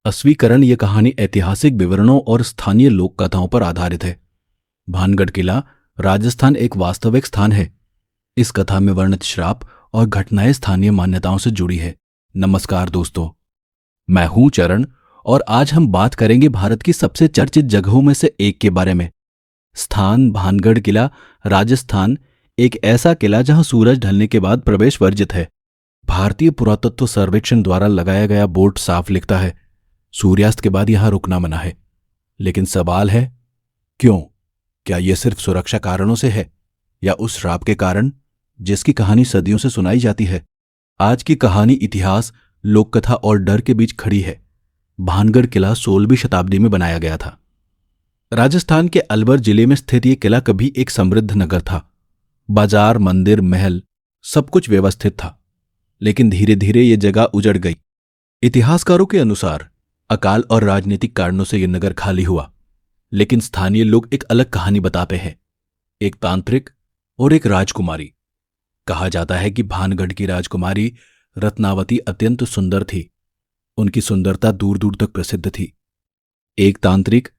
अस्वीकरण ये कहानी ऐतिहासिक विवरणों और स्थानीय लोक कथाओं पर आधारित है। भानगढ़ किला राजस्थान एक वास्तविक स्थान है। इस कथा में वर्णित श्राप और घटनाएं स्थानीय मान्यताओं से जुड़ी है। नमस्कार दोस्तों, मैं हूं चरण और आज हम बात करेंगे भारत की सबसे चर्चित जगहों में से एक के बारे में। स्थान भानगढ़ किला, राजस्थान, एक ऐसा किला जहां सूरज ढलने के बाद प्रवेश वर्जित है। भारतीय पुरातत्व सर्वेक्षण द्वारा लगाया गया बोर्ड साफ लिखता है, सूर्यास्त के बाद यहां रुकना मना है। लेकिन सवाल है, क्यों? क्या यह सिर्फ सुरक्षा कारणों से है या उस श्राप के कारण जिसकी कहानी सदियों से सुनाई जाती है? आज की कहानी इतिहास, लोककथा और डर के बीच खड़ी है। भानगढ़ किला 16वीं शताब्दी में बनाया गया था। राजस्थान के अलवर जिले में स्थित यह किला कभी एक समृद्ध नगर था। बाजार, मंदिर, महल सब कुछ व्यवस्थित था। लेकिन धीरे धीरे यह जगह उजड़ गई। इतिहासकारों के अनुसार अकाल और राजनीतिक कारणों से यह नगर खाली हुआ। लेकिन स्थानीय लोग एक अलग कहानी बताते हैं, एक तांत्रिक और एक राजकुमारी। कहा जाता है कि भानगढ़ की राजकुमारी रत्नावती अत्यंत सुंदर थी। उनकी सुंदरता दूर दूर तक प्रसिद्ध थी। एक तांत्रिक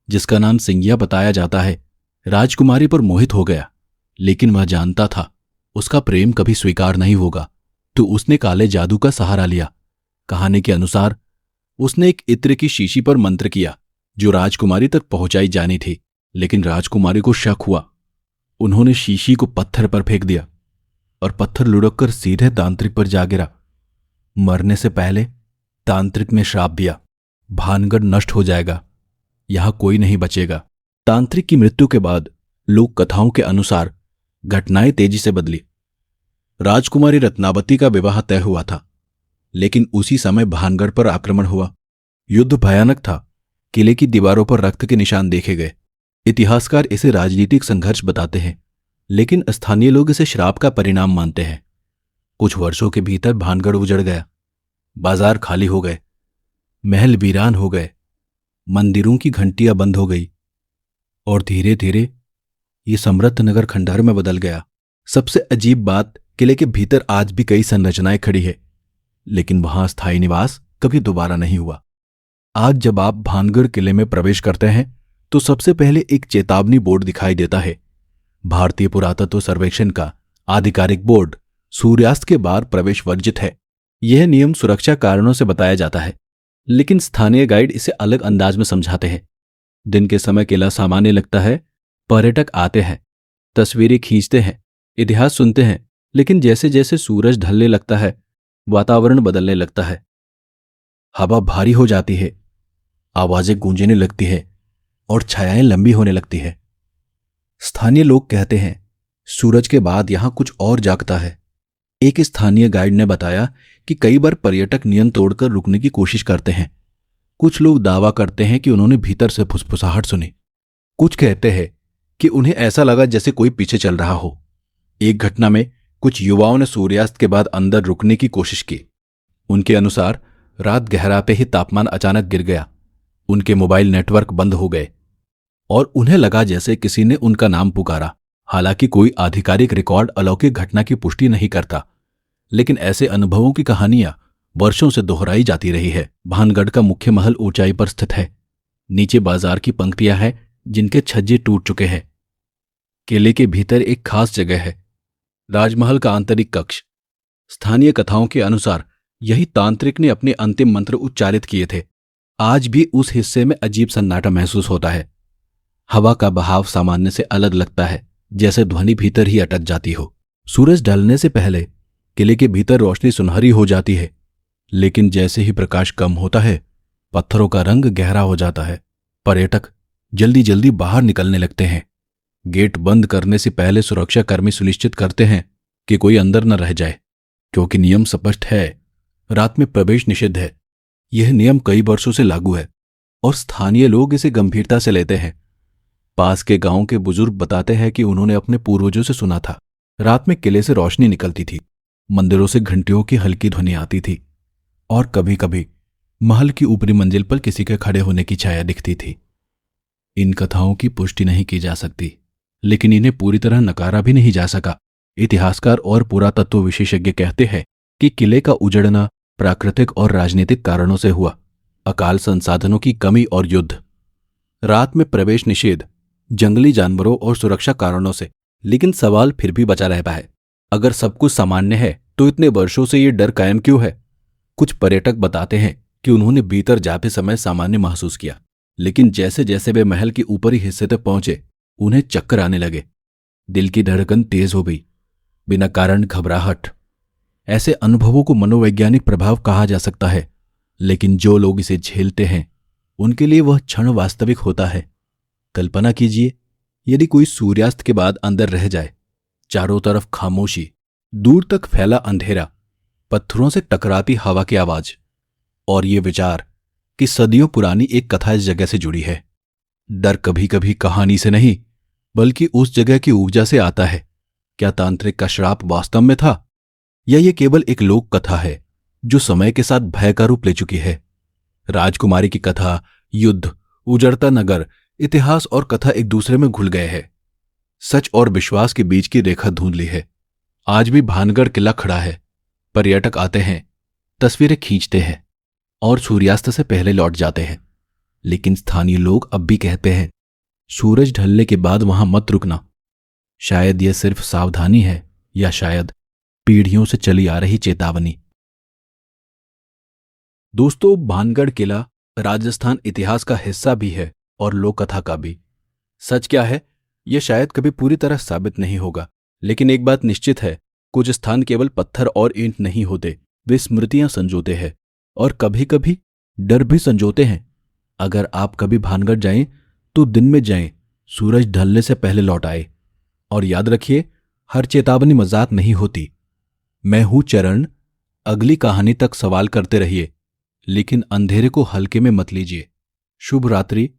जिसका नाम सिंगिया बताया जाता है, राजकुमारी पर मोहित हो गया। लेकिन वह जानता था उसका प्रेम कभी स्वीकार नहीं होगा, तो उसने काले जादू का सहारा लिया। कहानी के अनुसार उसने एक इत्र की शीशी पर मंत्र किया जो राजकुमारी तक पहुंचाई जानी थी। लेकिन राजकुमारी को शक हुआ। उन्होंने शीशी को पत्थर पर फेंक दिया और पत्थर लुढ़ककर सीधे तांत्रिक पर जा गिरा। मरने से पहले तांत्रिक ने श्राप दिया, भानगढ़ नष्ट हो जाएगा, यहां कोई नहीं बचेगा। तांत्रिक की मृत्यु के बाद लोक कथाओं के अनुसार घटनाएं तेजी से बदली। राजकुमारी रत्नावती का विवाह तय हुआ था, लेकिन उसी समय भानगढ़ पर आक्रमण हुआ। युद्ध भयानक था। किले की दीवारों पर रक्त के निशान देखे गए। इतिहासकार इसे राजनीतिक संघर्ष बताते हैं, लेकिन स्थानीय लोग इसे श्राप का परिणाम मानते हैं। कुछ वर्षों के भीतर भानगढ़ उजड़ गया। बाजार खाली हो गए, महल वीरान हो गए, मंदिरों की घंटियां बंद हो गई और धीरे धीरे ये समृद्ध नगर खंडहर में बदल गया। सबसे अजीब बात, किले के भीतर आज भी कई संरचनाएं खड़ी है, लेकिन वहां स्थायी निवास कभी दोबारा नहीं हुआ। आज जब आप भानगढ़ किले में प्रवेश करते हैं तो सबसे पहले एक चेतावनी बोर्ड दिखाई देता है। भारतीय पुरातत्व सर्वेक्षण का आधिकारिक बोर्ड, सूर्यास्त के बाद प्रवेश वर्जित है। यह नियम सुरक्षा कारणों से बताया जाता है, लेकिन स्थानीय गाइड इसे अलग अंदाज में समझाते हैं। दिन के समय किला सामान्य लगता है। पर्यटक आते हैं, तस्वीरें खींचते हैं, इतिहास सुनते हैं, लेकिन जैसे जैसे सूरज ढलने लगता है वातावरण बदलने लगता है। हवा भारी हो जाती है, आवाजें गूंजने लगती है और छायाएं लंबी होने लगती है। स्थानीय लोग कहते हैं सूरज के बाद यहां कुछ और जागता है। एक स्थानीय गाइड ने बताया कि कई बार पर्यटक नियम तोड़कर रुकने की कोशिश करते हैं। कुछ लोग दावा करते हैं कि उन्होंने भीतर से फुसफुसाहट सुनी। कुछ कहते हैं कि उन्हें ऐसा लगा जैसे कोई पीछे चल रहा हो। एक घटना में कुछ युवाओं ने सूर्यास्त के बाद अंदर रुकने की कोशिश की। उनके अनुसार रात गहराते ही तापमान अचानक गिर गया, उनके मोबाइल नेटवर्क बंद हो गए और उन्हें लगा जैसे किसी ने उनका नाम पुकारा। हालांकि कोई आधिकारिक रिकॉर्ड अलौकिक घटना की पुष्टि नहीं करता, लेकिन ऐसे अनुभवों की कहानियां वर्षों से दोहराई जाती रही है। भानगढ़ का मुख्य महल ऊंचाई पर स्थित है। नीचे बाजार की पंक्तियां हैं जिनके छज्जे टूट चुके हैं। किले के भीतर एक खास जगह है, राजमहल का आंतरिक कक्ष। स्थानीय कथाओं के अनुसार यही तांत्रिक ने अपने अंतिम मंत्र उच्चारित किए थे। आज भी उस हिस्से में अजीब सन्नाटा महसूस होता है। हवा का बहाव सामान्य से अलग लगता है, जैसे ध्वनि भीतर ही अटक जाती हो। सूरज ढलने से पहले किले के भीतर रोशनी सुनहरी हो जाती है, लेकिन जैसे ही प्रकाश कम होता है पत्थरों का रंग गहरा हो जाता है। पर्यटक जल्दी जल्दी बाहर निकलने लगते हैं। गेट बंद करने से पहले सुरक्षाकर्मी सुनिश्चित करते हैं कि कोई अंदर न रह जाए, क्योंकि नियम स्पष्ट है, रात में प्रवेश निषिद्ध है। यह नियम कई वर्षों से लागू है और स्थानीय लोग इसे गंभीरता से लेते हैं। पास के गांव के बुजुर्ग बताते हैं कि उन्होंने अपने पूर्वजों से सुना था, रात में किले से रोशनी निकलती थी, मंदिरों से घंटियों की हल्की ध्वनि आती थी और कभी कभी महल की ऊपरी मंजिल पर किसी के खड़े होने की छाया दिखती थी। इन कथाओं की पुष्टि नहीं की जा सकती, लेकिन इन्हें पूरी तरह नकारा भी नहीं जा सका। इतिहासकार और पुरातत्व विशेषज्ञ कहते हैं कि किले का उजड़ना प्राकृतिक और राजनीतिक कारणों से हुआ। अकाल संसाधनों की कमी और युद्ध। रात में प्रवेश निषेध, जंगली जानवरों और सुरक्षा कारणों से। लेकिन सवाल फिर भी बचा रहता है, अगर सब कुछ सामान्य है तो इतने वर्षों से ये डर कायम क्यों है? कुछ पर्यटक बताते हैं कि उन्होंने भीतर जाते समय सामान्य महसूस किया, लेकिन जैसे जैसे वे महल के ऊपरी हिस्से तक पहुंचे उन्हें चक्कर आने लगे। दिल की धड़कन तेज हो गई, बिना कारण घबराहट। ऐसे अनुभवों को मनोवैज्ञानिक प्रभाव कहा जा सकता है, लेकिन जो लोग इसे झेलते हैं उनके लिए वह क्षण वास्तविक होता है। कल्पना कीजिए, यदि कोई सूर्यास्त के बाद अंदर रह जाए, चारों तरफ खामोशी, दूर तक फैला अंधेरा, पत्थरों से टकराती हवा की आवाज, और ये विचार कि सदियों पुरानी एक कथा इस जगह से जुड़ी है। डर कभी कभी कहानी से नहीं बल्कि उस जगह की ऊर्जा से आता है। क्या तांत्रिक का श्राप वास्तव में था, या ये केवल एक लोक कथा है जो समय के साथ भय का रूप ले चुकी है? राजकुमारी की कथा, युद्ध, उजड़ता नगर, इतिहास और कथा एक दूसरे में घुल गए हैं। सच और विश्वास के बीच की रेखा ढूंढ ली है। आज भी भानगढ़ किला खड़ा है। पर्यटक आते हैं, तस्वीरें खींचते हैं और सूर्यास्त से पहले लौट जाते हैं। लेकिन स्थानीय लोग अब भी कहते हैं, सूरज ढलने के बाद वहां मत रुकना। शायद यह सिर्फ सावधानी है, या शायद पीढ़ियों से चली आ रही चेतावनी। दोस्तों, भानगढ़ किला राजस्थान इतिहास का हिस्सा भी है और लोक कथा का भी। सच क्या है, यह शायद कभी पूरी तरह साबित नहीं होगा, लेकिन एक बात निश्चित है, कुछ स्थान केवल पत्थर और ईंट नहीं होते, वे स्मृतियां संजोते हैं और कभी कभी डर भी संजोते हैं। अगर आप कभी भानगढ़ जाएं तो दिन में जाएं, सूरज ढलने से पहले लौट आए। और याद रखिए, हर चेतावनी मजाक नहीं होती। मैं हूं चरण, अगली कहानी तक सवाल करते रहिए, लेकिन अंधेरे को हल्के में मत लीजिए। शुभ रात्रि।